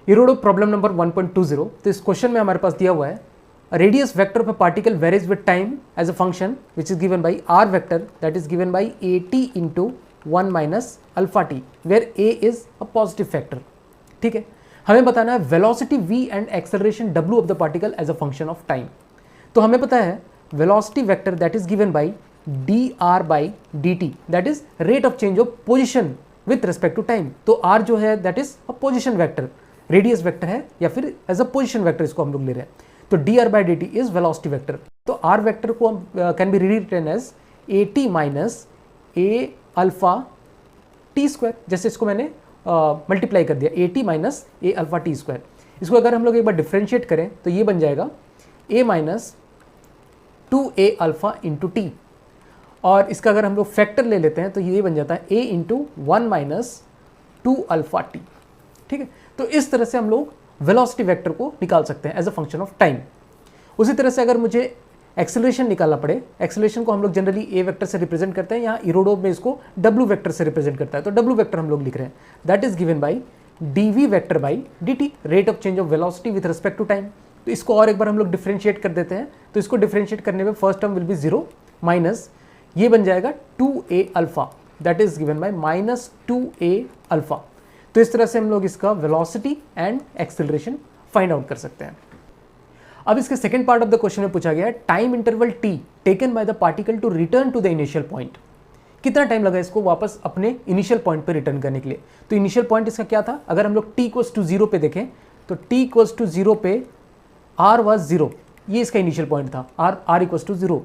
इरोडो problem number 1.20। तो इस question में हमारे पास दिया हुआ है radius vector of a particle varies with time as a function which is given by r vector that is given by a t into 1 minus alpha t where a is a positive factor. ठीक है, हमें बताना है velocity v and acceleration w of the particle as a function of time. तो हमें पता है velocity vector that is given by d r by d T that is rate of change of position with respect to time. तो r जो है that is a position vector, radius vector है या फिर एज अ पोजिशन वेक्टर इसको हम लोग ले रहे हैं। तो d r by d t is velocity vector. तो आर वेक्टर को हम can be written as a t minus a alpha t square, जैसे इसको मैंने मल्टीप्लाई कर दिया a t minus a alpha t square. इसको अगर हम लोग एक बार डिफ्रेंशिएट करें तो ये बन जाएगा a minus 2a alpha into t, और इसका अगर हम लोग फैक्टर ले लेते हैं तो ये बन जाता है a into 1 minus 2 alpha T. ठीक है, तो इस तरह से हम लोग वेलोसिटी वेक्टर को निकाल सकते हैं as a function of time. उसी तरह से अगर मुझे एक्सेलरेशन निकालना पड़े, एक्सेलरेशन को हम लोग जनरली ए वेक्टर से रिप्रेजेंट करते हैं, यहाँ इरोडो में इसको डब्ल्यू वेक्टर से रिप्रेजेंट करता है। तो डब्ल्यू वेक्टर हम लोग लिख रहे हैं that is given by d v vector by d t, rate of change of velocity with respect to time. तो इसको और एक बार हम लोग डिफ्रेंशिएट कर देते हैं। तो इसको डिफ्रेंशिएट करने में first term will be 0 minus ये बन जाएगा 2a alpha that is given by minus 2a alpha. तो इस तरह से हम लोग इसका velocity and acceleration find out कर सकते हैं। अब इसके second part of the question में पूछा गया है time interval t taken by the particle to return to the initial point. कितना टाइम लगा इसको वापस अपने इनिशियल पॉइंट पे रिटर्न करने के लिए। तो इनिशियल पॉइंट इसका क्या था, अगर हम लोग t इक्वल्स टू 0 पे देखें तो t इक्वल्स टू 0 पे r वाज 0, ये इसका इनिशियल पॉइंट था r इक्वल्स टू 0।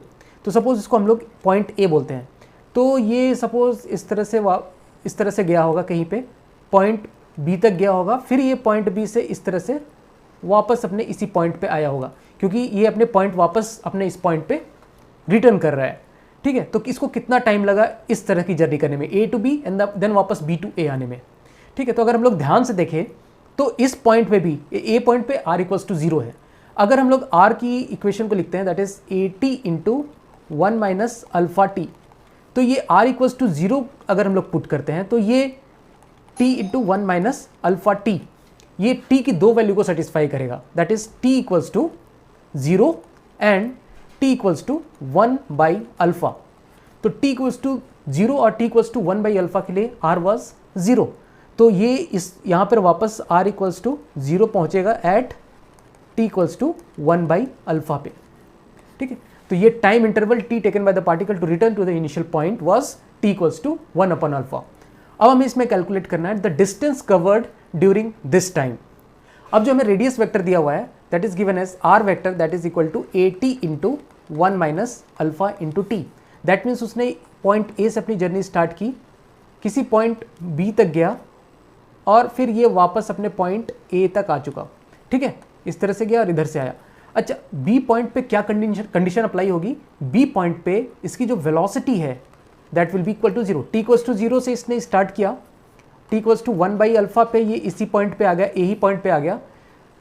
तो सपोज इसको हम लोग पॉइंट a बोलते हैं। तो ये सपोज इस तरह से गया होगा, कहीं पे पॉइंट b तक गया होगा, फिर ये पॉइंट b से इस तरह से वापस अपने इसी पॉइंट पे आया होगा, क्योंकि ये अपने पॉइंट वापस अपने इस पॉइंट पे रिटर्न कर रहा है। ठीक है, तो इसको कितना टाइम लगा इस तरह की जर्नी करने में, ए टू बी एंड देन वापस बी टू ए आने में। ठीक है, तो अगर हम लोग ध्यान से देखें तो इस पॉइंट पे भी ए पॉइंट पे r इक्वल्स टू 0 है। अगर हम लोग r की इक्वेशन को लिखते हैं that is a t into 1 minus alpha T, तो ये r इक्वल्स टू 0 अगर हम लोग पुट करते हैं तो ये t into 1 minus alpha t, ये t की दो वैल्यू को सेटिस्फाई करेगा that is t equals to 0 and t equals to 1 by alpha. तो t इक्वल्स टू 0 और t equals to 1 by alpha के लिए r वाज 0। तो ये इस यहाँ पर वापस r इक्वल्स टू 0 पहुँचेगा at t equals to 1 by alpha पे। ठीक है, तो ये time interval t taken by the particle to return to the initial point was t equals to 1 upon alpha. अब हमें इसमें कैलकुलेट करना है the distance covered during this time. अब जो हमें रेडियस वेक्टर दिया हुआ है that is given as r vector that is equal to a t into 1 minus alpha into T. That means उसने पॉइंट ए से अपनी जर्नी स्टार्ट की, किसी पॉइंट बी तक गया और फिर ये वापस अपने पॉइंट ए तक आ चुका। ठीक है, इस तरह से गया और इधर से आया। अच्छा, बी पॉइंट पे क्या कंडीशन अप्लाई होगी, बी पॉइंट पे इसकी जो वेलोसिटी है that will be equal to 0। T equals to 0 से इसने स्टार्ट किया, t equals to 1 by alpha पे ये इसी पॉइंट पे आ गया, यही पॉइंट पे आ गया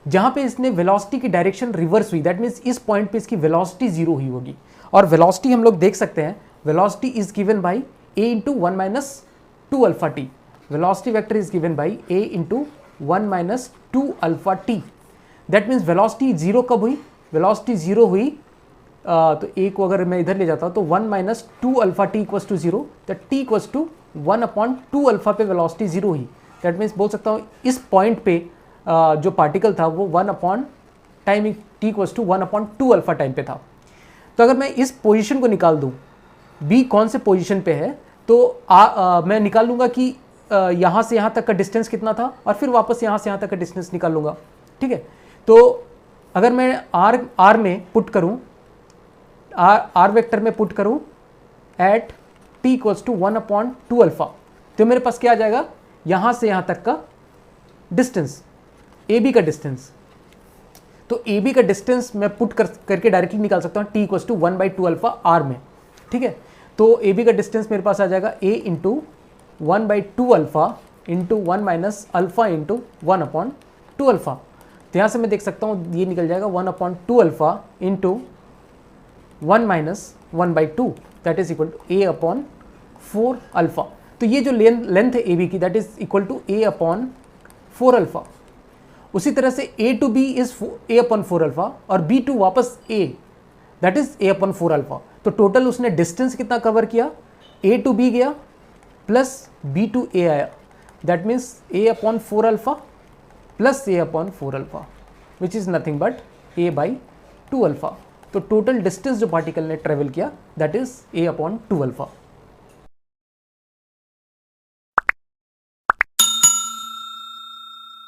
जहाँ पे इसने वेलोसिटी की डायरेक्शन रिवर्स हुई। दैट मीन्स इस पॉइंट पे इसकी वेलोसिटी 0 हुई होगी। और वेलोसिटी हम लोग देख सकते हैं, velocity is given by A into 1 minus 2 alpha T. Velocity vector is given by A into 1 minus 2 alpha T. That means velocity 0 कब हुई, वेलोसिटी 0 हुई तो ए को अगर मैं इधर ले जाता हूँ तो 1 minus 2 alpha t equals to 0, तो t equals to 1 upon 2 alpha पे वेलोसिटी 0 हुई। दैट मीन्स बोल सकता हूँ इस पॉइंट पे जो पार्टिकल था वो 1 upon time t equals to 1 upon 2 alpha time पे था। तो अगर मैं इस पोजीशन को निकाल दूँ, बी कौन से पोजीशन पे है, तो मैं निकाल लूँगा कि यहाँ से यहाँ तक का डिस्टेंस कितना था और फिर वापस यहाँ से यहाँ तक का डिस्टेंस निकाल लूँगा। ठीक है, तो अगर मैं आर में पुट करूँ, आर वेक्टर में पुट करूँ at t equals to 1 upon 2 alpha, तो मेरे पास क्या आ जाएगा, यहाँ से यहाँ तक का डिस्टेंस, ए बी का डिस्टेंस। तो ए बी का डिस्टेंस मैं पुट करके डायरेक्टली निकाल सकता हूँ t equals to 1 by 2 alpha r में। ठीक है, तो ए बी का डिस्टेंस मेरे पास आ जाएगा a into 1 by 2 alpha into 1 minus alpha into 1 upon 2 alpha. तो यहाँ से मैं देख सकता हूँ ये निकल जाएगा 1 upon 2 alpha into 1 minus 1 by 2 that is equal to a upon 4 alpha. तो ये जो लेंथ है ए बी की that is equal to a upon 4 alpha. उसी तरह से a to b is a upon 4 alpha और b टू वापस a, that is a upon 4 alpha. तो टोटल उसने डिस्टेंस कितना कवर किया, a टू b गया प्लस b टू a आया, that means a upon 4 alpha plus a upon 4 alpha which is nothing but a by 2 alpha. तो total distance जो particle ने travel किया that is a upon 2 alpha.